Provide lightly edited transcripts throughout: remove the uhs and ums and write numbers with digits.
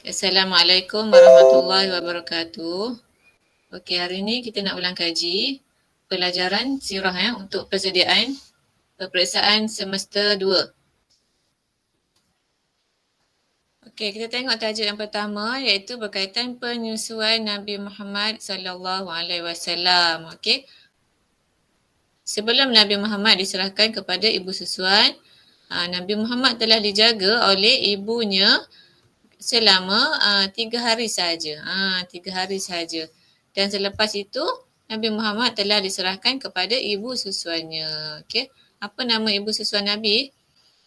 Assalamualaikum warahmatullahi wabarakatuh. Okey, hari ini kita nak ulang kaji pelajaran sirah untuk persediaan peperiksaan semester 2. Okey, kita tengok tajuk yang pertama iaitu berkaitan penyusuan Nabi Muhammad sallallahu alaihi wasallam. Okey. Sebelum Nabi Muhammad diserahkan kepada ibu susuan, Nabi Muhammad telah dijaga oleh ibunya selama 3 hari sahaja. 3 hari sahaja. Dan selepas itu, Nabi Muhammad telah diserahkan kepada ibu susuannya. Okey. Apa nama ibu susuan Nabi?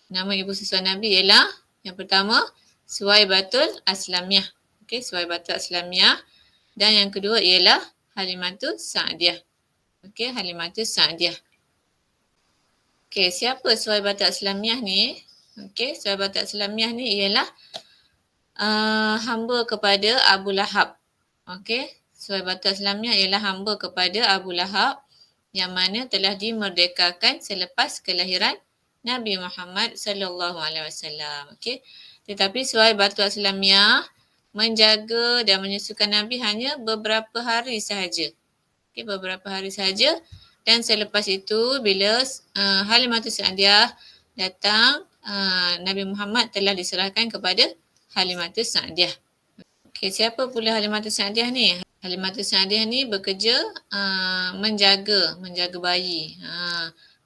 Nama ibu susuan Nabi ialah yang pertama, Suwaibatul Aslamiyah. Okey, Suwaibatul Aslamiyah. Dan yang kedua ialah Halimatus Sa'diyah. Okey, Halimatus Sa'diyah. Okey, siapa Suwaibatul Aslamiyah ni? Okey, Suwaibatul Aslamiyah ni ialah hamba kepada Abu Lahab. Okey, Suwaibatul Aslamiyah ialah hamba kepada Abu Lahab yang mana telah dimerdekakan selepas kelahiran Nabi Muhammad sallallahu alaihi wasallam. Okey. Tetapi Suwaibatul Aslamiyah menjaga dan menyusukan Nabi hanya beberapa hari sahaja. Okey, beberapa hari sahaja, dan selepas itu bila Halimatus Sa'diyah datang, Nabi Muhammad telah diserahkan kepada Halimatus Sa'diyah. Okey, siapa pula Halimatus Sa'diyah ni? Halimatus Sa'diyah ni bekerja menjaga bayi,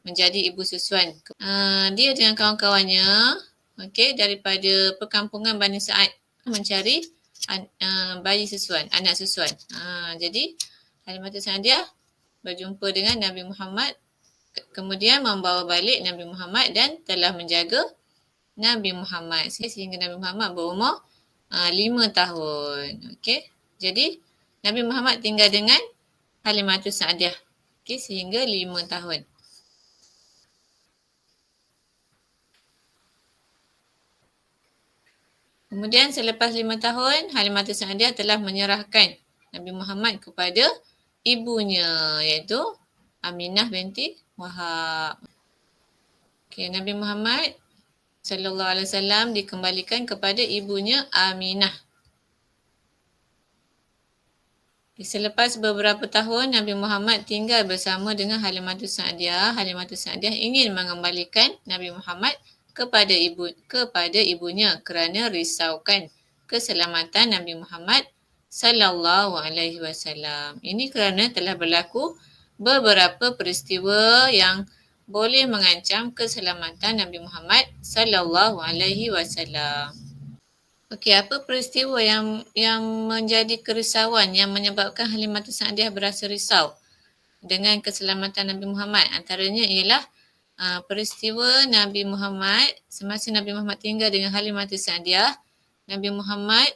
menjadi ibu susuan. Dia dengan kawan-kawannya, okey, daripada perkampungan Bani Sa'ad mencari bayi susuan, anak susuan. Jadi Halimatus Sa'diyah berjumpa dengan Nabi Muhammad, kemudian membawa balik Nabi Muhammad dan telah menjaga Nabi Muhammad sehingga Nabi Muhammad berumur 5 tahun. Okey. Jadi Nabi Muhammad tinggal dengan Halimatus Sa'diyah, okey, sehingga 5 tahun. Kemudian selepas 5 tahun, Halimatus Sa'diyah telah menyerahkan Nabi Muhammad kepada ibunya, iaitu Aminah binti Wahab. Okey, Nabi Muhammad sallallahu alaihi wasallam dikembalikan kepada ibunya Aminah. Selepas beberapa tahun Nabi Muhammad tinggal bersama dengan Halimatus Sa'diyah, Halimatus Sa'diyah ingin mengembalikan Nabi Muhammad kepada ibunya kerana risaukan keselamatan Nabi Muhammad sallallahu alaihi wasallam. Ini kerana telah berlaku beberapa peristiwa yang boleh mengancam keselamatan Nabi Muhammad sallallahu alaihi wasallam. Okey, apa peristiwa yang menjadi kerisauan yang menyebabkan Halimatus Sa'diyah berasa risau dengan keselamatan Nabi Muhammad? Antaranya ialah peristiwa Nabi Muhammad, semasa Nabi Muhammad tinggal dengan Halimatus Sa'diyah, Nabi Muhammad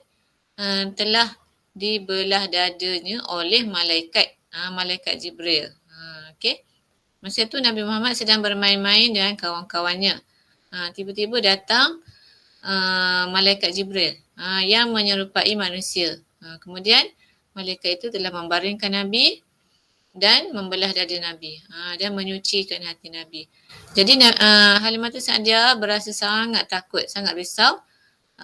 telah dibelah dadanya oleh malaikat Jibril. Okey. Masa tu Nabi Muhammad sedang bermain-main dengan kawan-kawannya. Tiba-tiba datang malaikat Jibril yang menyerupai manusia. Kemudian malaikat itu telah membaringkan Nabi dan membelah dada Nabi dan menyucikan hati Nabi. Jadi Halimatus Sa'diyah berasa sangat takut, sangat risau.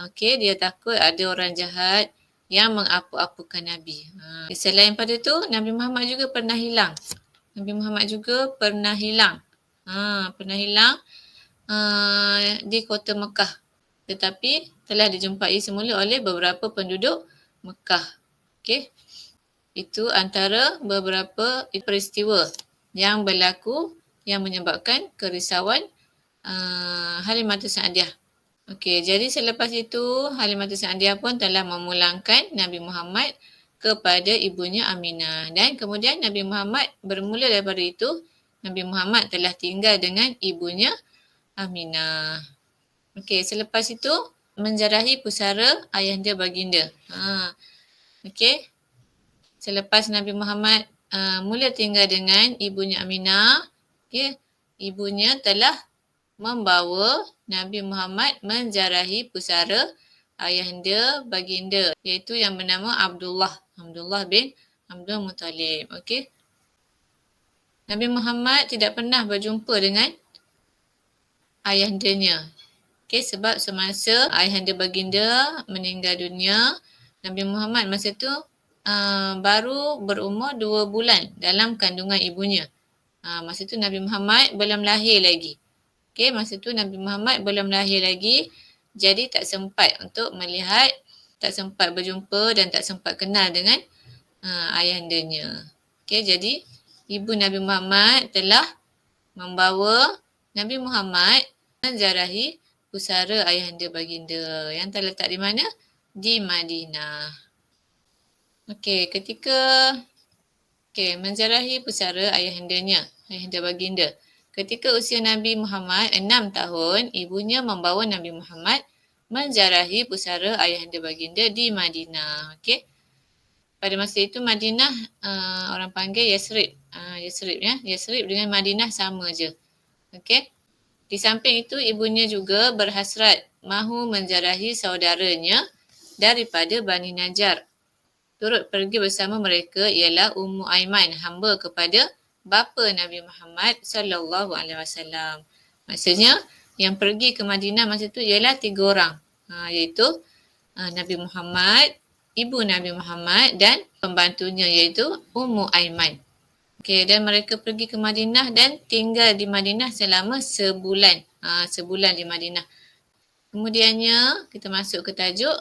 Okey, dia takut ada orang jahat yang mengapu-apukan Nabi. Selain pada itu, Nabi Muhammad juga pernah hilang. Pernah hilang di kota Mekah. Tetapi telah dijumpai semula oleh beberapa penduduk Mekah. Okey. Itu antara beberapa peristiwa yang berlaku yang menyebabkan kerisauan Halimatus Sa'diyah. Okey, jadi selepas itu Halimatus Sa'diyah pun telah memulangkan Nabi Muhammad kepada ibunya Aminah. Dan kemudian Nabi Muhammad bermula daripada itu, Nabi Muhammad telah tinggal dengan ibunya Aminah. Okey, selepas itu menjarahi pusara ayahanda baginda. Okey. Selepas Nabi Muhammad mula tinggal dengan ibunya Aminah, okey, ibunya telah membawa Nabi Muhammad menjarahi pusara ayahanda baginda, iaitu yang bernama Abdullah bin Abdul Muttalib. Okey. Nabi Muhammad tidak pernah berjumpa dengan ayahandanya. Okey, sebab semasa ayahanda baginda meninggal dunia, Nabi Muhammad masa tu baru berumur 2 bulan dalam kandungan ibunya. Masa tu Nabi Muhammad belum lahir lagi. Okey, masa tu Nabi Muhammad belum lahir lagi. Jadi tak sempat untuk melihat, tak sempat berjumpa dan tak sempat kenal dengan ayahandanya. Okey, jadi ibu Nabi Muhammad telah membawa Nabi Muhammad menziarahi pusara ayahanda baginda yang terletak di mana? Di Madinah. Okey, menziarahi pusara ayahandanya, ayahanda baginda. Ketika usia Nabi Muhammad 6 tahun, ibunya membawa Nabi Muhammad menziarahi pusara ayahanda baginda di Madinah. Okey. Pada masa itu Madinah orang panggil Yasrib. Yasrib ya. Yasrib dengan Madinah sama je. Okey. Di samping itu ibunya juga berhasrat mahu menziarahi saudaranya daripada Bani Najjar. Turut pergi bersama mereka ialah Ummu Aiman, hamba kepada bapa Nabi Muhammad sallallahu alaihi wasallam. Maksudnya yang pergi ke Madinah masa tu ialah 3 orang. Iaitu Nabi Muhammad, ibu Nabi Muhammad dan pembantunya iaitu Ummu Aiman. Okey, dan mereka pergi ke Madinah dan tinggal di Madinah selama sebulan. Sebulan di Madinah. Kemudiannya kita masuk ke tajuk.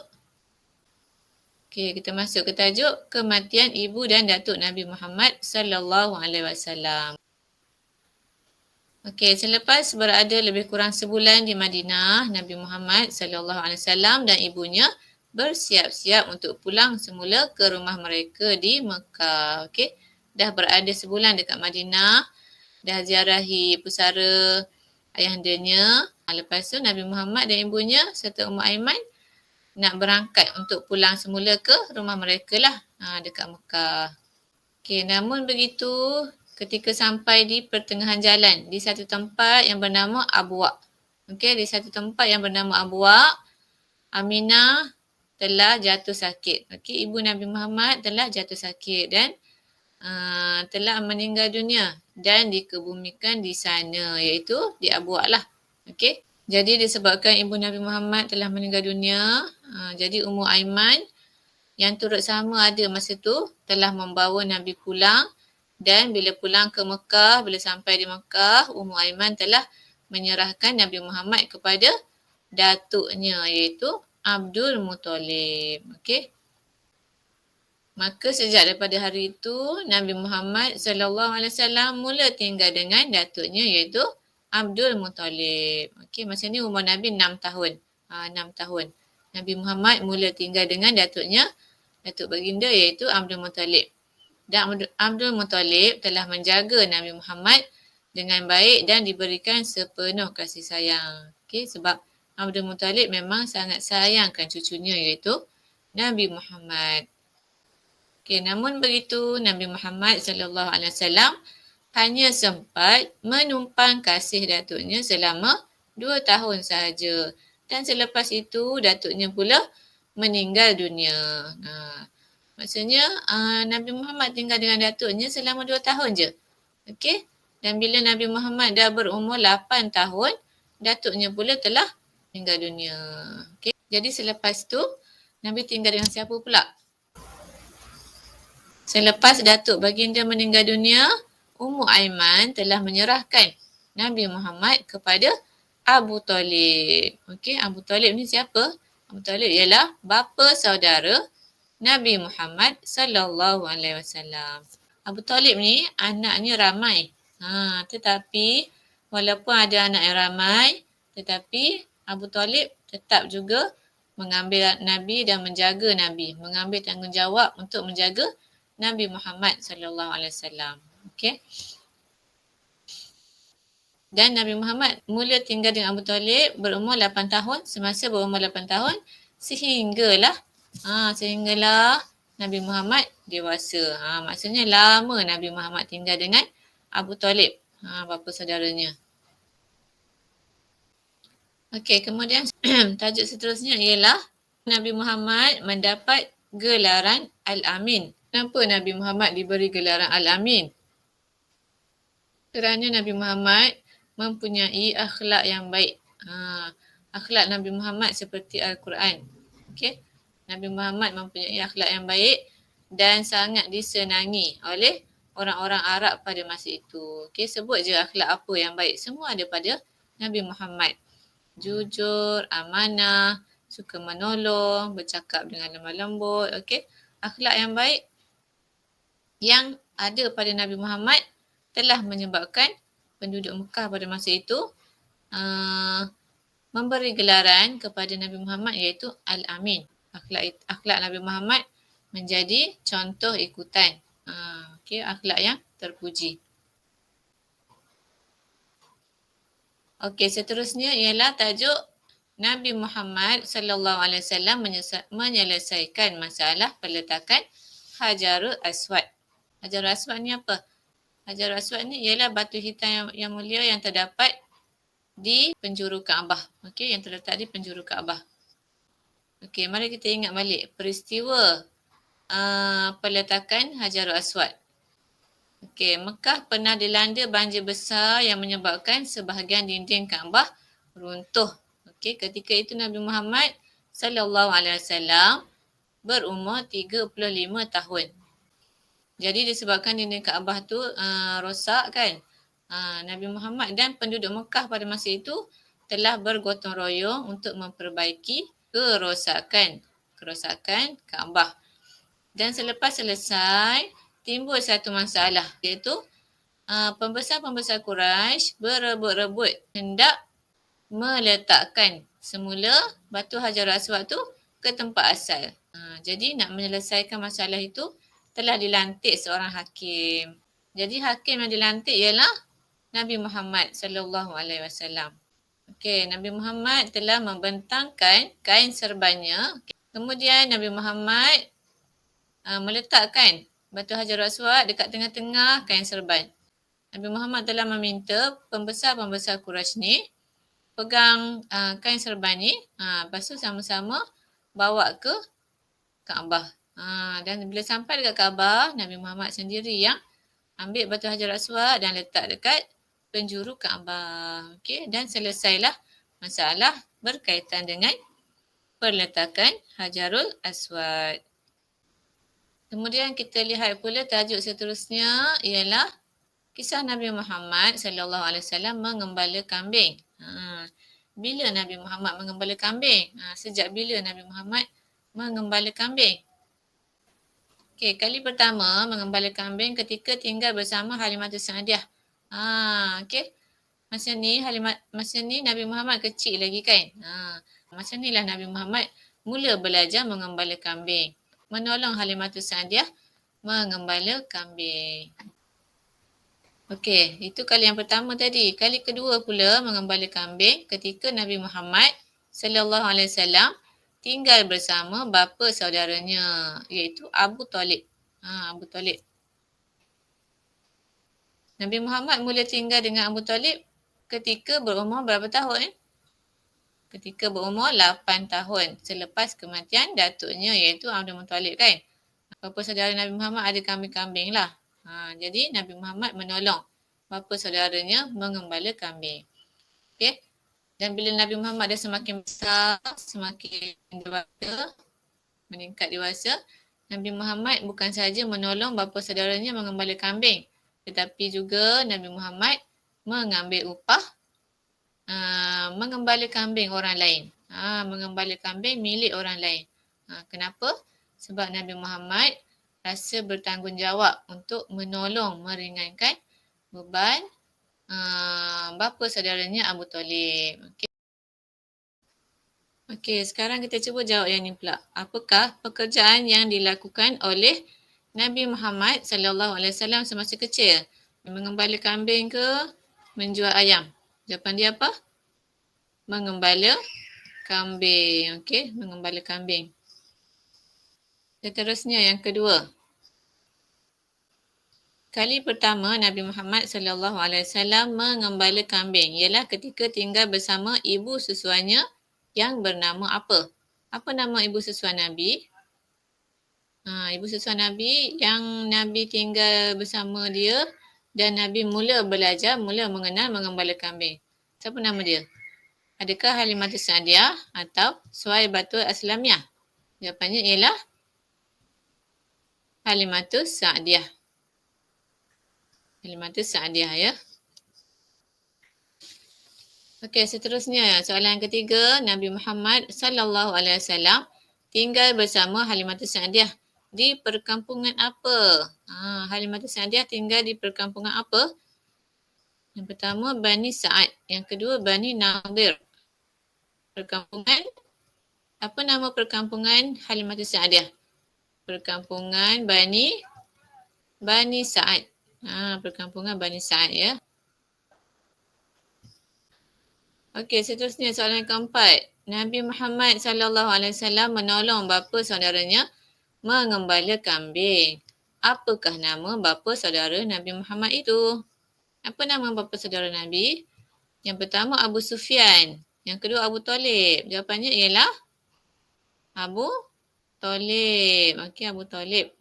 Okey, kita masuk ke tajuk kematian ibu dan datuk Nabi Muhammad sallallahu alaihi wasallam. Okey, selepas berada lebih kurang sebulan di Madinah, Nabi Muhammad sallallahu alaihi wasallam dan ibunya bersiap-siap untuk pulang semula ke rumah mereka di Mekah. Okey. Dah berada sebulan dekat Madinah, dah ziarahi pusara ayahandanya. Lepas tu Nabi Muhammad dan ibunya serta Ummu Aiman nak berangkat untuk pulang semula ke rumah mereka lah dekat Mekah. Okey, namun begitu ketika sampai di pertengahan jalan di satu tempat yang bernama Abwa. Okey, di satu tempat yang bernama Abwa, Aminah telah jatuh sakit. Okey, ibu Nabi Muhammad telah jatuh sakit dan telah meninggal dunia dan dikebumikan di sana iaitu di Abwa lah. Okey. Jadi disebabkan ibu Nabi Muhammad telah meninggal dunia, jadi Ummu Aiman yang turut sama ada masa tu telah membawa Nabi pulang dan bila pulang ke Mekah, bila sampai di Mekah, Ummu Aiman telah menyerahkan Nabi Muhammad kepada datuknya iaitu Abdul Muttalib. Okey. Maka sejak daripada hari itu Nabi Muhammad sallallahu alaihi wasallam mula tinggal dengan datuknya iaitu Abdul Muttalib. Okey, masa ni umur Nabi 6 tahun. 6 tahun. Nabi Muhammad mula tinggal dengan datuknya, datuk baginda iaitu Abdul Muttalib. Dan Abdul Muttalib telah menjaga Nabi Muhammad dengan baik dan diberikan sepenuh kasih sayang. Okey, sebab Abdul Muttalib memang sangat sayangkan cucunya iaitu Nabi Muhammad. Okey, namun begitu Nabi Muhammad sallallahu alaihi wasallam hanya sempat menumpang kasih datuknya selama 2 tahun sahaja. Dan selepas itu datuknya pula meninggal dunia. Maksudnya Nabi Muhammad tinggal dengan datuknya selama 2 tahun je. Okey. Dan bila Nabi Muhammad dah berumur 8 tahun, datuknya pula telah meninggal dunia. Okey. Jadi selepas tu Nabi tinggal dengan siapa pula? Selepas datuk baginda meninggal dunia, Ummu Aiman telah menyerahkan Nabi Muhammad kepada Abu Talib. Okey, Abu Talib ni siapa? Abu Talib ialah bapa saudara Nabi Muhammad sallallahu alaihi wasallam. Abu Talib ni anaknya ramai. Tetapi walaupun ada anak yang ramai, tetapi Abu Talib tetap juga mengambil Nabi dan menjaga Nabi, mengambil tanggungjawab untuk menjaga Nabi Muhammad sallallahu alaihi wasallam. Okey. Dan Nabi Muhammad mula tinggal dengan Abu Talib berumur 8 tahun, semasa berumur 8 tahun sehinggalah Nabi Muhammad dewasa. Maksudnya lama Nabi Muhammad tinggal dengan Abu Talib, bapa saudaranya. Okey, kemudian tajuk seterusnya ialah Nabi Muhammad mendapat gelaran Al-Amin. Kenapa Nabi Muhammad diberi gelaran Al-Amin? Kerana Nabi Muhammad mempunyai akhlak yang baik. akhlak Nabi Muhammad seperti Al-Quran. Okey. Nabi Muhammad mempunyai akhlak yang baik dan sangat disenangi oleh orang-orang Arab pada masa itu. Okey, sebut je akhlak apa yang baik. Semua ada pada Nabi Muhammad. Jujur, amanah, suka menolong, bercakap dengan lemah lembut. Okey, akhlak yang baik yang ada pada Nabi Muhammad telah menyebabkan penduduk Mekah pada masa itu memberi gelaran kepada Nabi Muhammad iaitu Al-Amin. Akhlak Nabi Muhammad menjadi contoh ikutan. Okey, akhlak yang terpuji. Okey, seterusnya ialah tajuk Nabi Muhammad sallallahu alaihi wasallam menyelesaikan masalah peletakan Hajarul Aswad. Hajarul Aswad ni apa? Hajarul Aswad ni ialah batu hitam yang mulia yang terdapat di penjuru Kaabah. Okey, yang terletak di penjuru Kaabah. Okey, mari kita ingat balik peristiwa peletakan Hajarul Aswad. Okey, Mekah pernah dilanda banjir besar yang menyebabkan sebahagian dinding Kaabah runtuh. Okey, ketika itu Nabi Muhammad sallallahu alaihi wasallam berumur 35 tahun. Jadi disebabkan dinding Kaabah tu rosak kan. Nabi Muhammad dan penduduk Mekah pada masa itu telah bergotong royong untuk memperbaiki kerosakan Kaabah. Dan selepas selesai, timbul satu masalah iaitu pembesar-pembesar Quraisy berebut-rebut hendak meletakkan semula batu Hajarul Aswad tu ke tempat asal. Jadi nak menyelesaikan masalah itu telah dilantik seorang hakim. Jadi hakim yang dilantik ialah Nabi Muhammad sallallahu alaihi wasallam. Okey, Nabi Muhammad telah membentangkan kain serbannya. Kemudian Nabi Muhammad meletakkan batu Hajarul Aswad dekat tengah-tengah kain serban. Nabi Muhammad telah meminta pembesar-pembesar Quraisy ni pegang kain serban ni, lepas tu sama-sama bawa ke Kaabah. Dan bila sampai dekat Kaabah, Nabi Muhammad sendiri yang ambil batu Hajarul Aswad dan letak dekat penjuru Kaabah. Okey, dan selesailah masalah berkaitan dengan perletakan Hajarul Aswad. Kemudian kita lihat pula tajuk seterusnya ialah kisah Nabi Muhammad sallallahu alaihi wasallam mengembala kambing. Bila Nabi Muhammad mengembala kambing? Sejak bila Nabi Muhammad mengembala kambing? Okey, kali pertama mengembala kambing ketika tinggal bersama Halimatus Sa'diyah. Okey. Masa ni Nabi Muhammad kecil lagi kan? Masa nilah Nabi Muhammad mula belajar mengembala kambing. Menolong Halimatus Sa'diyah mengembala kambing. Okey, itu kali yang pertama tadi. Kali kedua pula mengembala kambing ketika Nabi Muhammad sallallahu alaihi wasallam tinggal bersama bapa saudaranya iaitu Abu Talib. Abu Talib. Nabi Muhammad mula tinggal dengan Abu Talib ketika berumur berapa tahun? Ketika berumur 8 tahun selepas kematian datuknya iaitu Abdul Muttalib kan. Bapa saudara Nabi Muhammad ada kambing-kambing lah. Jadi Nabi Muhammad menolong bapa saudaranya mengembala kambing. Okey. Dan bila Nabi Muhammad dah semakin besar, semakin dewasa, meningkat dewasa, Nabi Muhammad bukan sahaja menolong bapa saudaranya mengembala kambing, tetapi juga Nabi Muhammad mengambil upah mengembala kambing orang lain. Mengembala kambing milik orang lain. Kenapa? Sebab Nabi Muhammad rasa bertanggungjawab untuk menolong meringankan beban bapa saudaranya Abu Talib. Okey, sekarang kita cuba jawab yang ni pula. Apakah pekerjaan yang dilakukan oleh Nabi Muhammad sallallahu alaihi wasallam semasa kecil? Mengembala kambing ke menjual ayam? Jawapan dia apa? Mengembala kambing. Okey, mengembala kambing. Seterusnya yang kedua. Kali pertama Nabi Muhammad sallallahu alaihi wasallam mengembala kambing ialah ketika tinggal bersama ibu susuannya yang bernama apa? Apa nama ibu susuan Nabi? Ibu susuan Nabi yang Nabi tinggal bersama dia dan Nabi mula mengenal mengembala kambing. Siapa nama dia? Adakah Halimatus Sa'diyah atau Suwaibatul Aslamiyah? Jawapannya ialah Halimatus Sa'diyah. Halimatus Sa'diyah ya. Okey, seterusnya soalan yang ketiga, Nabi Muhammad sallallahu alaihi wasallam tinggal bersama Halimatus Sa'diyah di perkampungan apa? Halimatus Sa'diyah tinggal di perkampungan apa? Yang pertama Bani Sa'ad, yang kedua Bani Nadir. Perkampungan, apa nama perkampungan Halimatus Sa'diyah? Perkampungan Bani Sa'ad. Perkampungan Bani Sa'ad ya. Okey, seterusnya soalan yang keempat. Nabi Muhammad sallallahu alaihi wasallam menolong bapa saudaranya mengembala kambing. Apakah nama bapa saudara Nabi Muhammad itu? Apa nama bapa saudara Nabi? Yang pertama Abu Sufyan, yang kedua Abu Talib. Jawapannya ialah Abu Talib. Okey, Abu Talib.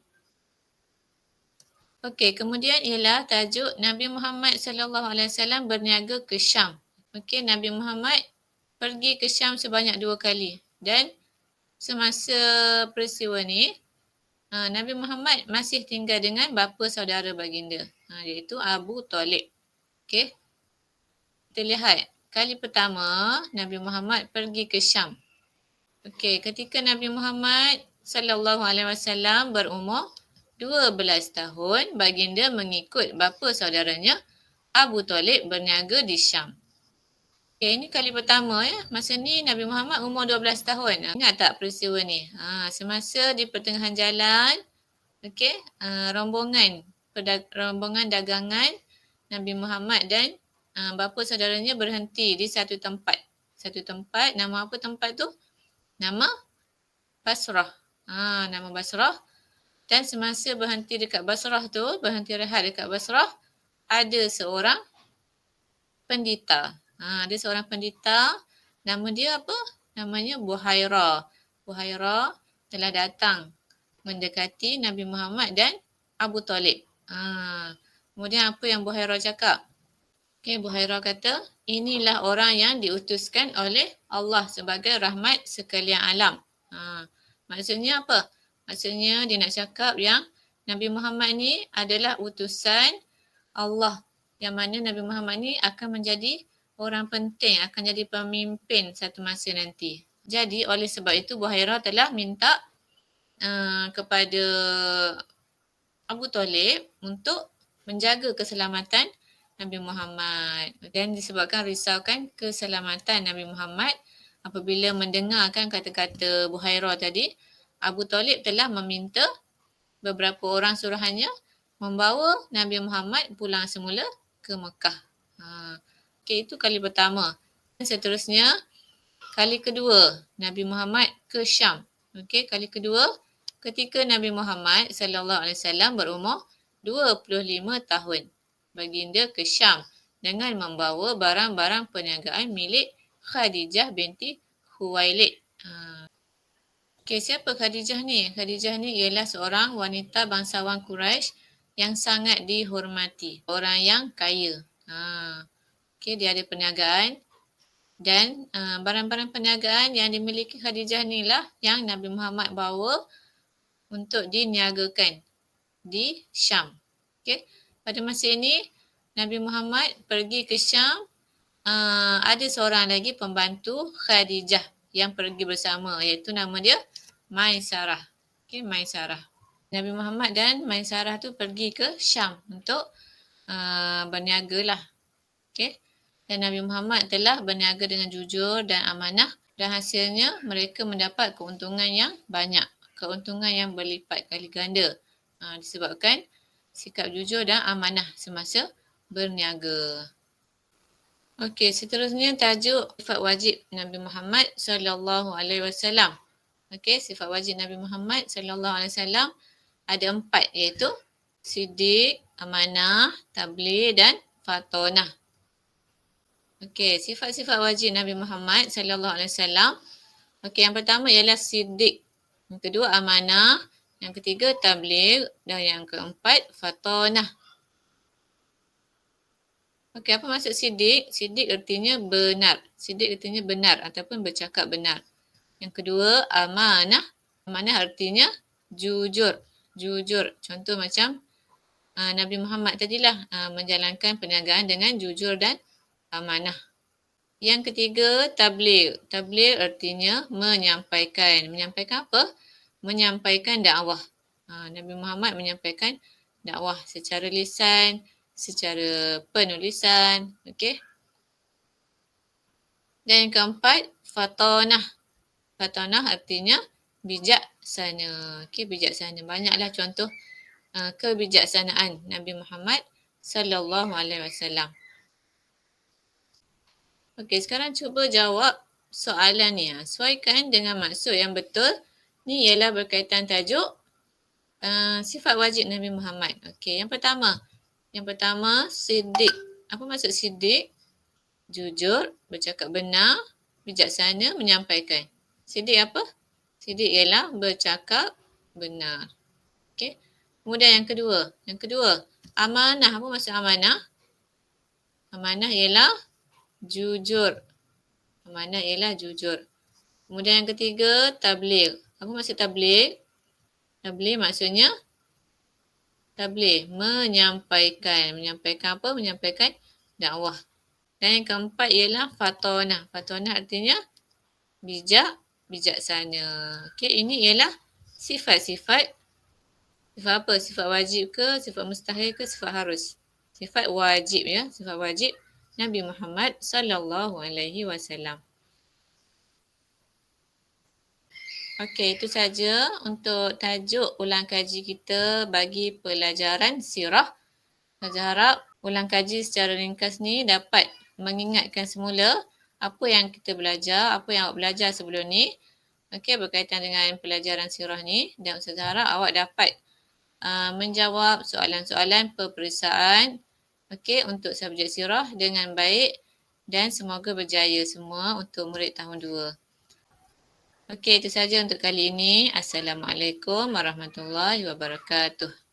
Okey, kemudian ialah tajuk Nabi Muhammad sallallahu alaihi wasallam berniaga ke Syam. Okey, Nabi Muhammad pergi ke Syam sebanyak 2 kali dan semasa peristiwa ni Nabi Muhammad masih tinggal dengan bapa saudara baginda, iaitu Abu Talib. Okey. Kita lihat kali pertama Nabi Muhammad pergi ke Syam. Okey, ketika Nabi Muhammad sallallahu alaihi wasallam berumur 12 tahun, baginda mengikut bapa saudaranya Abu Talib berniaga di Syam. Okay, ini kali pertama ya. Masa ni Nabi Muhammad umur 12 tahun. Ingat tak peristiwa ni? Semasa di pertengahan jalan, okay, rombongan dagangan Nabi Muhammad dan bapa saudaranya berhenti di satu tempat. Satu tempat, nama apa tempat tu? Nama Basrah. Nama Basrah. Dan semasa berhenti dekat Basrah tu, berhenti rehat dekat Basrah, ada seorang pendeta. Ada seorang pendeta, nama dia apa? Namanya Buhairah. Buhairah telah datang mendekati Nabi Muhammad dan Abu Talib. Kemudian apa yang Buhairah cakap? Okay, Buhairah kata, inilah orang yang diutuskan oleh Allah sebagai rahmat sekalian alam. Maksudnya apa? Maksudnya dia nak cakap yang Nabi Muhammad ni adalah utusan Allah, yang mana Nabi Muhammad ni akan menjadi orang penting, akan jadi pemimpin satu masa nanti. Jadi oleh sebab itu Buhairah telah minta kepada Abu Talib untuk menjaga keselamatan Nabi Muhammad. Dan disebabkan risaukan keselamatan Nabi Muhammad, apabila mendengarkan kata-kata Buhairah tadi, Abu Talib telah meminta beberapa orang suruhannya membawa Nabi Muhammad pulang semula ke Mekah. Okey, itu kali pertama. Seterusnya, kali kedua Nabi Muhammad ke Syam. Okey, kali kedua ketika Nabi Muhammad sallallahu alaihi wasallam berumur 25 tahun. Baginda ke Syam dengan membawa barang-barang perniagaan milik Khadijah binti Khuwailid. Okey, siapa Khadijah ni? Khadijah ni ialah seorang wanita bangsawan Quraisy yang sangat dihormati. Orang yang kaya. Okey, dia ada perniagaan dan barang-barang perniagaan yang dimiliki Khadijah ni lah yang Nabi Muhammad bawa untuk diniagakan di Syam. Okey, pada masa ini Nabi Muhammad pergi ke Syam, ada seorang lagi pembantu Khadijah yang pergi bersama, iaitu nama dia Maisarah. Okey, Maisarah. Nabi Muhammad dan Maisarah tu pergi ke Syam untuk berniaga lah. Okey. Dan Nabi Muhammad telah berniaga dengan jujur dan amanah dan hasilnya mereka mendapat keuntungan yang banyak. Keuntungan yang berlipat kali ganda disebabkan sikap jujur dan amanah semasa berniaga. Okey, seterusnya tajuk sifat wajib Nabi Muhammad sallallahu alaihi wasallam. Okey, sifat wajib Nabi Muhammad sallallahu alaihi wasallam ada 4, iaitu siddiq, amanah, tabligh dan fatonah. Okey, sifat-sifat wajib Nabi Muhammad sallallahu alaihi wasallam. Okey, yang pertama ialah siddiq. Yang kedua amanah, yang ketiga tabligh dan yang keempat fatonah. Okey, apa maksud siddiq? Siddiq artinya benar. Siddiq artinya benar ataupun bercakap benar. Yang kedua, amanah. Amanah artinya jujur. Jujur. Contoh macam Nabi Muhammad tadilah menjalankan perniagaan dengan jujur dan amanah. Yang ketiga, tabligh. Tabligh artinya menyampaikan. Menyampaikan apa? Menyampaikan dakwah. Nabi Muhammad menyampaikan dakwah secara lisan, secara penulisan. Okey. Dan yang keempat, fatanah. Fatanah artinya bijaksana. Okey, bijaksana. Banyaklah contoh kebijaksanaan Nabi Muhammad sallallahu alaihi wasallam. Okey, sekarang cuba jawab soalan ni. Sesuaikan dengan maksud yang betul. Ni ialah berkaitan tajuk sifat wajib Nabi Muhammad. Okey, yang pertama. Yang pertama, siddiq. Apa maksud siddiq? Jujur, bercakap benar, bijaksana, menyampaikan. Siddiq apa? Siddiq ialah bercakap benar. Okey. Kemudian yang kedua. Yang kedua, amanah. Apa maksud amanah? Amanah ialah jujur. Amanah ialah jujur. Kemudian yang ketiga, tabligh. Apa maksud tabligh? Tabligh maksudnya tabligh, menyampaikan. Menyampaikan apa? Menyampaikan dakwah. Dan yang keempat ialah fatanah. Fatanah artinya bijaksana. Okey, ini ialah sifat-sifat. Sifat apa? Sifat wajib ke? Sifat mustahil ke? Sifat harus? Sifat wajib ya. Sifat wajib Nabi Muhammad sallallahu alaihi wasallam. Okey, itu saja untuk tajuk ulang kaji kita bagi pelajaran sirah. Saya harap ulang kaji secara ringkas ni dapat mengingatkan semula apa yang kita belajar, apa yang awak belajar sebelum ni. Okey, berkaitan dengan pelajaran sirah ni. Dan Ustazah harap awak dapat menjawab soalan-soalan peperiksaan untuk subjek sirah dengan baik dan semoga berjaya semua untuk murid tahun 2. Okey, itu saja untuk kali ini. Assalamualaikum warahmatullahi wabarakatuh.